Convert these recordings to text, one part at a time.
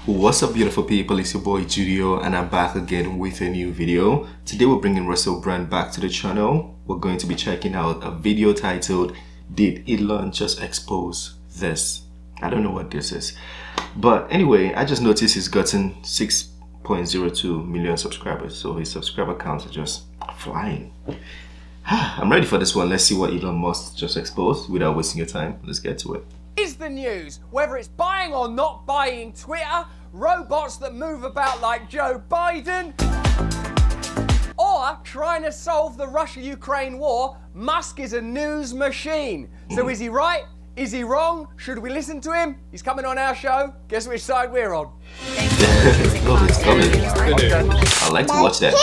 What's up, beautiful people? It's your boy Judeo, and I'm back again with a new video. Today we're bringing Russell Brand back to the channel. We're going to be checking out a video titled, "Did Elon Just Expose This?" I don't know what this is, but anyway, I just noticed he's gotten 6.02 million subscribers, so his subscriber counts are just flying. I'm ready for this one. Let's see what Elon Musk just exposed. Without wasting your time, let's get to it. Is the news, whether it's buying or not buying Twitter, robots that move about like Joe Biden, or trying to solve the Russia-Ukraine war, Musk is a news machine. So is he right? Is he wrong? Should we listen to him? He's coming on our show. Guess which side we're on? I like to watch that.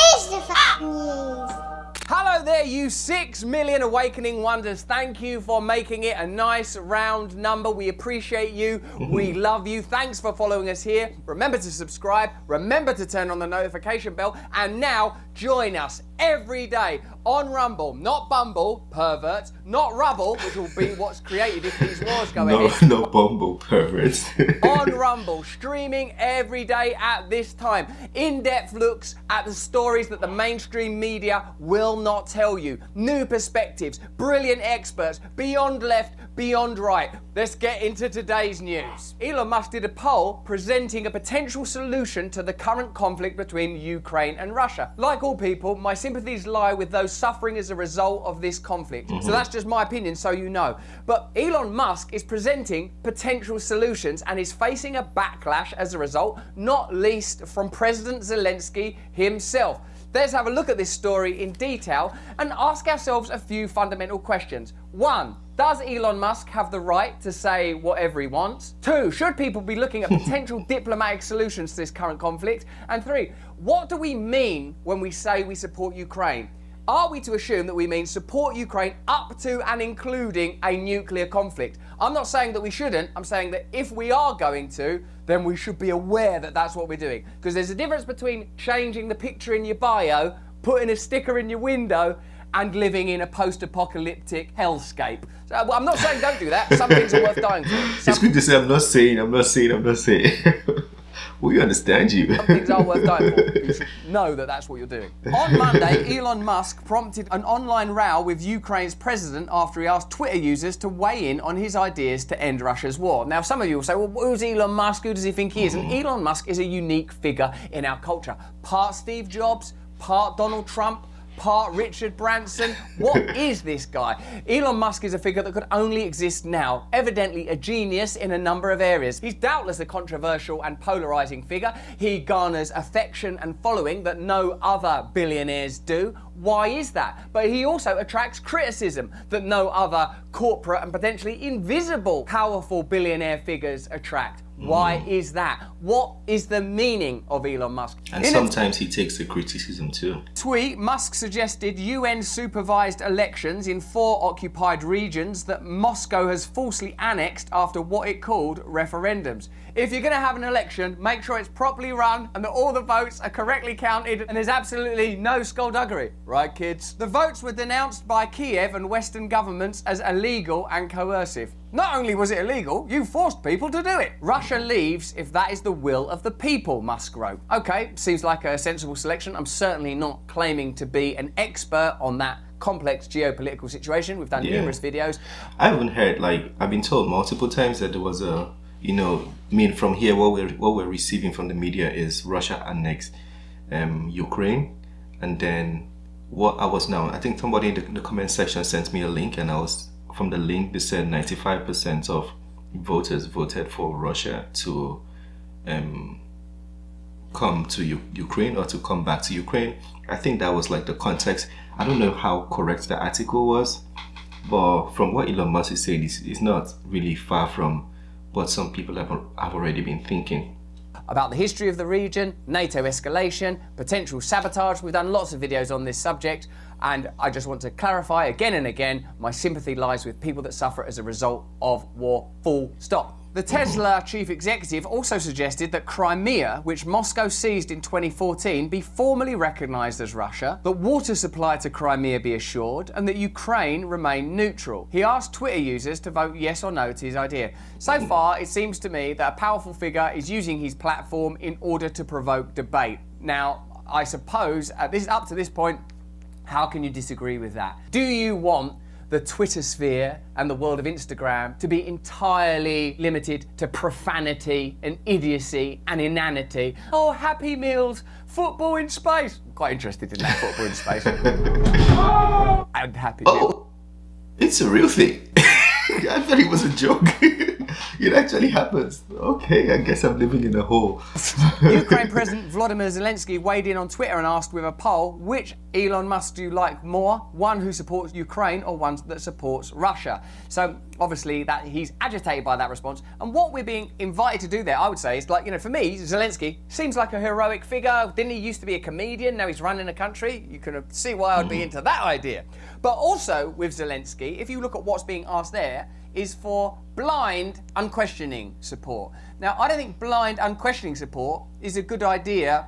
Hello there, you 6 million awakening wonders. Thank you for making it a nice round number. We appreciate you. We love you. Thanks for following us here. Remember to subscribe. Remember to turn on the notification bell. And now join us every day on Rumble, not Bumble, perverts, not Rubble, which will be what's created if these wars go ahead. No Bumble, perverts. On Rumble, streaming every day at this time. In-depth looks at the stories that the mainstream media will not tell you. New perspectives, brilliant experts, beyond left, beyond right. Let's get into today's news. Elon Musk did a poll presenting a potential solution to the current conflict between Ukraine and Russia. Like all people, my sympathies lie with those suffering as a result of this conflict. So that's just my opinion, so you know. But Elon Musk is presenting potential solutions and is facing a backlash as a result, not least from President Zelensky himself. Let's have a look at this story in detail and ask ourselves a few fundamental questions. 1. Does Elon Musk have the right to say whatever he wants? 2. Should people be looking at potential diplomatic solutions to this current conflict? And 3. What do we mean when we say we support Ukraine? Are we to assume that we mean support Ukraine up to and including a nuclear conflict? I'm not saying that we shouldn't. I'm saying that if we are going to, then we should be aware that that's what we're doing. Because there's a difference between changing the picture in your bio, putting a sticker in your window, and living in a post-apocalyptic hellscape. So, I'm not saying don't do that. Some things are worth dying for. It's good to say I'm not saying. We understand you. Some things are worth dying for. You should know that that's what you're doing. On Monday, Elon Musk prompted an online row with Ukraine's president after he asked Twitter users to weigh in on his ideas to end Russia's war. Now, some of you will say, well, who's Elon Musk? Who does he think he is? And Elon Musk is a unique figure in our culture. Part Steve Jobs, part Donald Trump, part Richard Branson. What is this guy? Elon Musk is a figure that could only exist now, evidently a genius in a number of areas. He's doubtless a controversial and polarizing figure. He garners affection and following that no other billionaires do. Why is that? But he also attracts criticism that no other corporate and potentially invisible powerful billionaire figures attract. Why is that? What is the meaning of Elon Musk? And sometimes he takes the criticism too. Tweet, Musk suggested UN-supervised elections in 4 occupied regions that Moscow has falsely annexed after what it called referendums. If you're going to have an election, make sure it's properly run and that all the votes are correctly counted and there's absolutely no skullduggery. Right, kids? The votes were denounced by Kiev and Western governments as illegal and coercive. Not only was it illegal, you forced people to do it. Russia leaves if that is the will of the people, Musk wrote. Okay, seems like a sensible selection. I'm certainly not claiming to be an expert on that complex geopolitical situation. We've done numerous videos. I haven't heard, I've been told multiple times that there was a, from here, what we're receiving from the media is Russia annexed Ukraine, and then I think somebody in the comment section sent me a link, and from the link they said 95% of voters voted for Russia to come to Ukraine or to come back to Ukraine. I think that was like the context. I don't know how correct the article was, but from what Elon Musk is saying, it's not really far from what some people have already been thinking. About the history of the region, NATO escalation, potential sabotage. We've done lots of videos on this subject, and I just want to clarify again and again, my sympathy lies with people that suffer as a result of war, full stop. The Tesla chief executive also suggested that Crimea, which Moscow seized in 2014, be formally recognised as Russia, that water supply to Crimea be assured, and that Ukraine remain neutral. He asked Twitter users to vote yes or no to his idea. So far, it seems to me that a powerful figure is using his platform in order to provoke debate. Now, I suppose, up to this point, how can you disagree with that? Do you want the Twitter sphere and the world of Instagram to be entirely limited to profanity and idiocy and inanity? Oh, Happy Meals, football in space. I'm quite interested in that, football in space. And Happy Meals. Oh, it's a real thing. I thought it was a joke. It actually happens. Okay, I guess I'm living in a hole. Ukraine President Volodymyr Zelensky weighed in on Twitter and asked with a poll, which Elon Musk do you like more? One who supports Ukraine or one that supports Russia? So obviously that he's agitated by that response. And what we're being invited to do there, I would say, is like, you know, for me, Zelensky seems like a heroic figure. Didn't he used to be a comedian? Now he's running a country. You can see why I'd be into that idea. But also with Zelensky, if you look at what's being asked there, is for blind, unquestioning support. Now, I don't think blind, unquestioning support is a good idea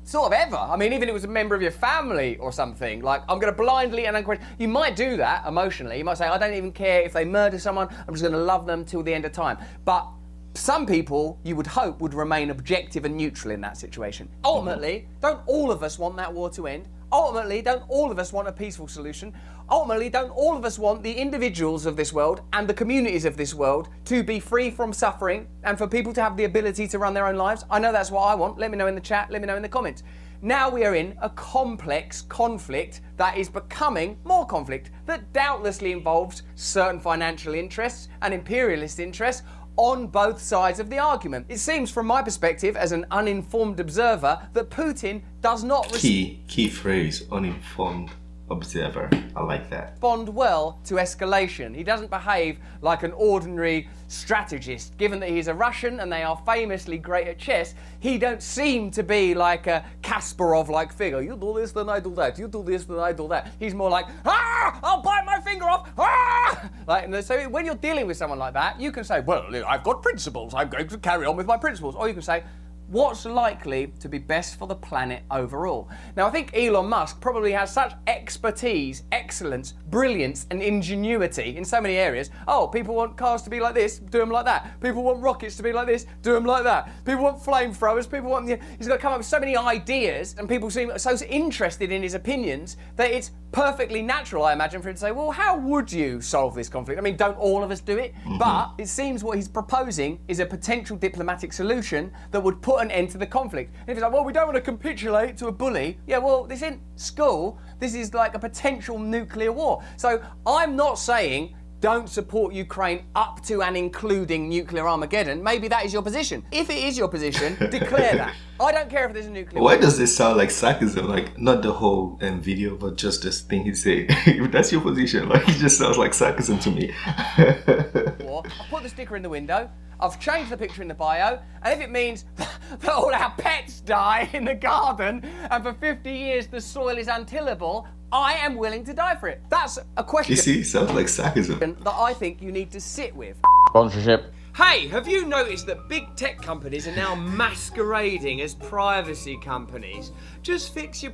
sort of ever. I mean, even if it was a member of your family or something, like, I'm going to blindly and unquestioning. You might do that emotionally. You might say, I don't even care if they murder someone. I'm just going to love them till the end of time. But some people, you would hope, would remain objective and neutral in that situation. Ultimately, don't all of us want that war to end? Ultimately, don't all of us want a peaceful solution? Ultimately, don't all of us want the individuals of this world and the communities of this world to be free from suffering and for people to have the ability to run their own lives? I know that's what I want. Let me know in the chat, let me know in the comments. Now we are in a complex conflict that is becoming more conflict, that doubtlessly involves certain financial interests and imperialist interests on both sides of the argument. It seems, from my perspective as an uninformed observer, that Putin does not key phrase, uninformed observer. I like that. Respond well to escalation. He doesn't behave like an ordinary strategist. Given that he's a Russian and they are famously great at chess, he don't seem to be like a Kasparov-like figure. You do this, then I do that. You do this, then I do that. He's more like, ah, I'll bite my finger off. Ah! Like, so when you're dealing with someone like that, you can say, well, I've got principles. I'm going to carry on with my principles. Or you can say, what's likely to be best for the planet overall? Now, I think Elon Musk probably has such expertise, excellence, brilliance, and ingenuity in so many areas. Oh, people want cars to be like this, do them like that. People want rockets to be like this, do them like that. People want flamethrowers, people want... He's got to come up with so many ideas, and people seem so interested in his opinions that it's perfectly natural, I imagine, for him to say, well, how would you solve this conflict? I mean, don't all of us do it? But it seems what he's proposing is a potential diplomatic solution that would put an end to the conflict. And if it's like, well, we don't want to capitulate to a bully. Yeah, well, this isn't school. This is like a potential nuclear war. So I'm not saying don't support Ukraine up to and including nuclear Armageddon. Maybe that is your position. If it is your position, declare that. I don't care if there's a nuclear war. Why does this sound like sarcasm? Like, not the whole video, but just this thing he said. If that's your position, like, it just sounds like sarcasm to me. I'll put the sticker in the window. I've changed the picture in the bio, and if it means that all our pets die in the garden and for 50 years the soil is untillable, I am willing to die for it. That's a question. You see, sounds like sarcasm. That I think you need to sit with. Sponsorship. Hey, have you noticed that big tech companies are now masquerading as privacy companies? Just fix your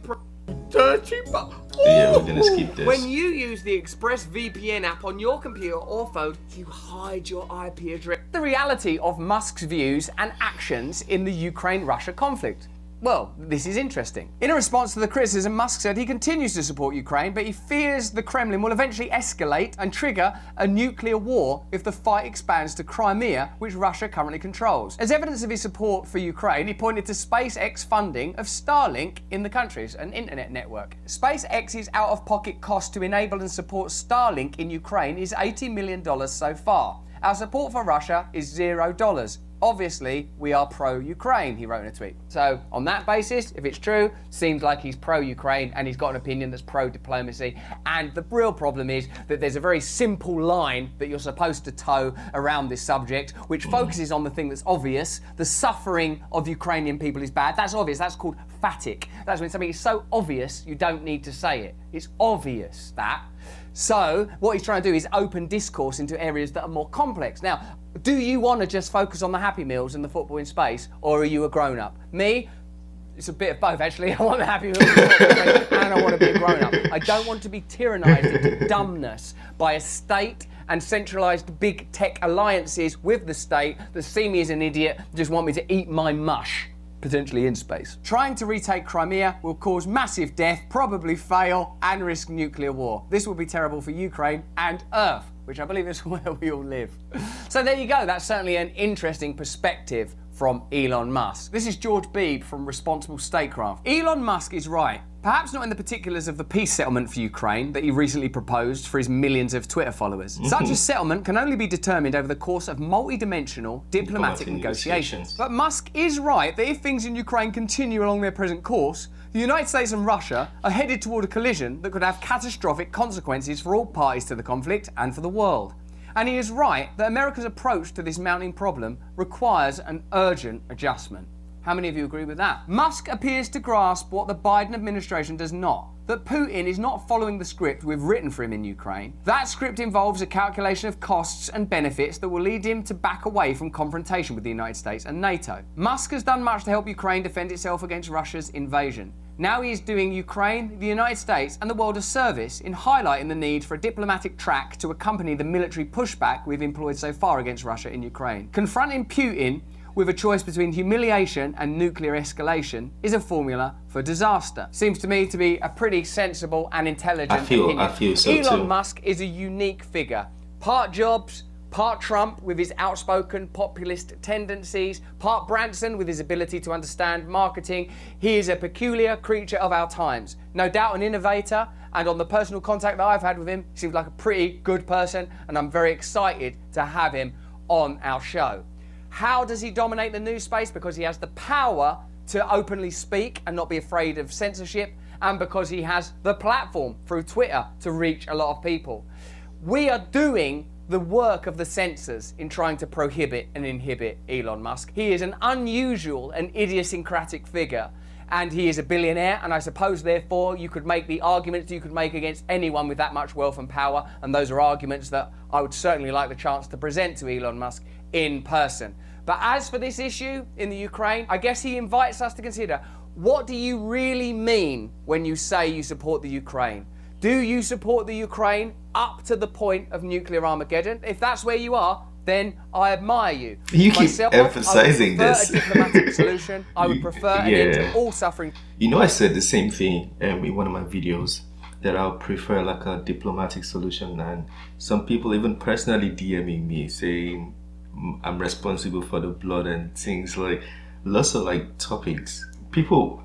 dirty butt. Yeah, we're gonna skip this. When you use the ExpressVPN app on your computer or phone, you hide your IP address. The reality of Musk's views and actions in the Ukraine-Russia conflict. Well, this is interesting. In a response to the criticism, Musk said he continues to support Ukraine, but he fears the Kremlin will eventually escalate and trigger a nuclear war if the fight expands to Crimea, which Russia currently controls. As evidence of his support for Ukraine, he pointed to SpaceX funding of Starlink in the country, an internet network. SpaceX's out-of-pocket cost to enable and support Starlink in Ukraine is $80 million so far. Our support for Russia is $0. Obviously, we are pro-Ukraine, he wrote in a tweet. So, on that basis, if it's true, seems like he's pro-Ukraine and he's got an opinion that's pro-diplomacy. And the real problem is that there's a very simple line that you're supposed to toe around this subject, which focuses on the thing that's obvious. The suffering of Ukrainian people is bad. That's obvious. That's called phatic. That's when something is so obvious, you don't need to say it. It's obvious that. So what he's trying to do is open discourse into areas that are more complex. Now, do you want to just focus on the Happy Meals and the football in space, or are you a grown-up? Me, it's a bit of both, actually. I want the Happy Meals and I want to be a grown-up. I don't want to be tyrannised into dumbness by a state and centralised big tech alliances with the state that see me as an idiot, just want me to eat my mush, potentially in space. Trying to retake Crimea will cause massive death, probably fail, and risk nuclear war. This will be terrible for Ukraine and Earth, which I believe is where we all live. So there you go, that's certainly an interesting perspective from Elon Musk. This is George Beebe from Responsible Statecraft. Elon Musk is right. Perhaps not in the particulars of the peace settlement for Ukraine that he recently proposed for his millions of Twitter followers. Such a settlement can only be determined over the course of multi-dimensional diplomatic negotiations. But Musk is right that if things in Ukraine continue along their present course, the United States and Russia are headed toward a collision that could have catastrophic consequences for all parties to the conflict and for the world. And he is right that America's approach to this mounting problem requires an urgent adjustment. How many of you agree with that? Musk appears to grasp what the Biden administration does not, that Putin is not following the script we've written for him in Ukraine. That script involves a calculation of costs and benefits that will lead him to back away from confrontation with the United States and NATO. Musk has done much to help Ukraine defend itself against Russia's invasion. Now he is doing Ukraine, the United States and the world a service in highlighting the need for a diplomatic track to accompany the military pushback we've employed so far against Russia in Ukraine. Confronting Putin with a choice between humiliation and nuclear escalation is a formula for disaster. Seems to me to be a pretty sensible and intelligent opinion. I feel so Elon too. Musk is a unique figure. Part Jobs, part Trump with his outspoken populist tendencies, part Branson with his ability to understand marketing. He is a peculiar creature of our times. No doubt an innovator, and on the personal contact that I've had with him, he seems like a pretty good person, and I'm very excited to have him on our show. How does he dominate the news space? Because he has the power to openly speak and not be afraid of censorship, and because he has the platform through Twitter to reach a lot of people. We are doing the work of the censors in trying to prohibit and inhibit Elon Musk. He is an unusual and idiosyncratic figure, and he is a billionaire, and I suppose therefore you could make the arguments you could make against anyone with that much wealth and power, and those are arguments that I would certainly like the chance to present to Elon Musk in person. But as for this issue in the Ukraine, I guess he invites us to consider, what do you really mean when you say you support the Ukraine? Do you support the Ukraine up to the point of nuclear Armageddon? If that's where you are, then I admire you. You keep emphasizing this. I would prefer a diplomatic solution. I would prefer an end to all suffering. You know, I said the same thing in one of my videos, that I would prefer like a diplomatic solution, and some people even personally DMing me saying I'm responsible for the blood and things, like lots of like topics. People,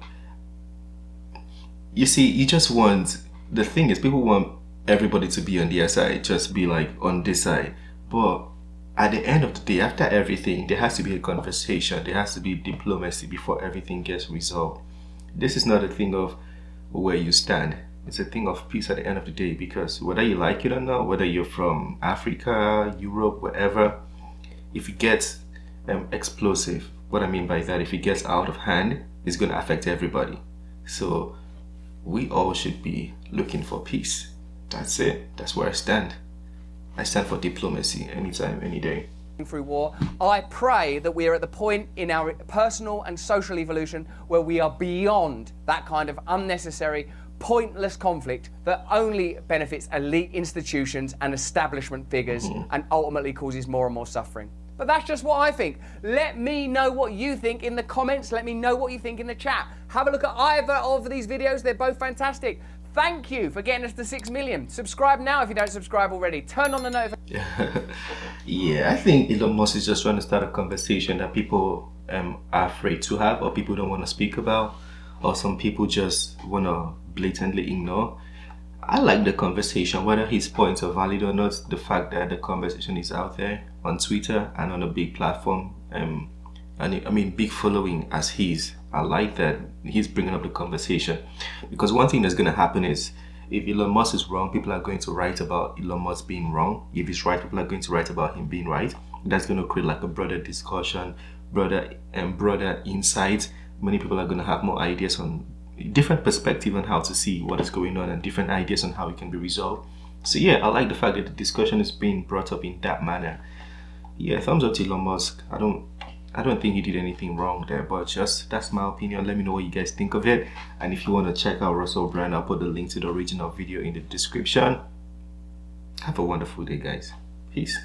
you see, you just want, the thing is, people want everybody to be on their side, just be like on this side. But at the end of the day, after everything, there has to be a conversation, there has to be diplomacy before everything gets resolved. This is not a thing of where you stand. It's a thing of peace at the end of the day, because whether you like it or not, whether you're from Africa, Europe, wherever, if it gets explosive, what I mean by that, if it gets out of hand, it's going to affect everybody. So we all should be looking for peace. That's it. That's where I stand. I stand for diplomacy anytime, any day. Through war, I pray that we are at the point in our personal and social evolution where we are beyond that kind of unnecessary, pointless conflict that only benefits elite institutions and establishment figures and ultimately causes more and more suffering. But that's just what I think. Let me know what you think in the comments. Let me know what you think in the chat. Have a look at either of these videos. They're both fantastic. Thank you for getting us to 6 million. Subscribe now if you don't subscribe already. Turn on the notifications. Yeah, I think Elon Musk is just trying to start a conversation that people are afraid to have, or people don't want to speak about, or some people just want to blatantly ignore. I like the conversation, whether his points are valid or not. The fact that the conversation is out there on Twitter and on a big platform, and I mean big following as his. I like that he's bringing up the conversation, because one thing that's going to happen is, if Elon Musk is wrong, people are going to write about Elon Musk being wrong. If he's right, people are going to write about him being right. That's going to create like a broader discussion, broader insight. Many people are going to have more ideas on different perspective on how to see what is going on, and different ideas on how it can be resolved. So yeah, I like the fact that the discussion is being brought up in that manner. Yeah, thumbs up to Elon Musk. I don't think he did anything wrong there, but just that's my opinion. Let me know what you guys think of it. And if you want to check out Russell Brand, I'll put the link to the original video in the description. Have a wonderful day, guys. Peace.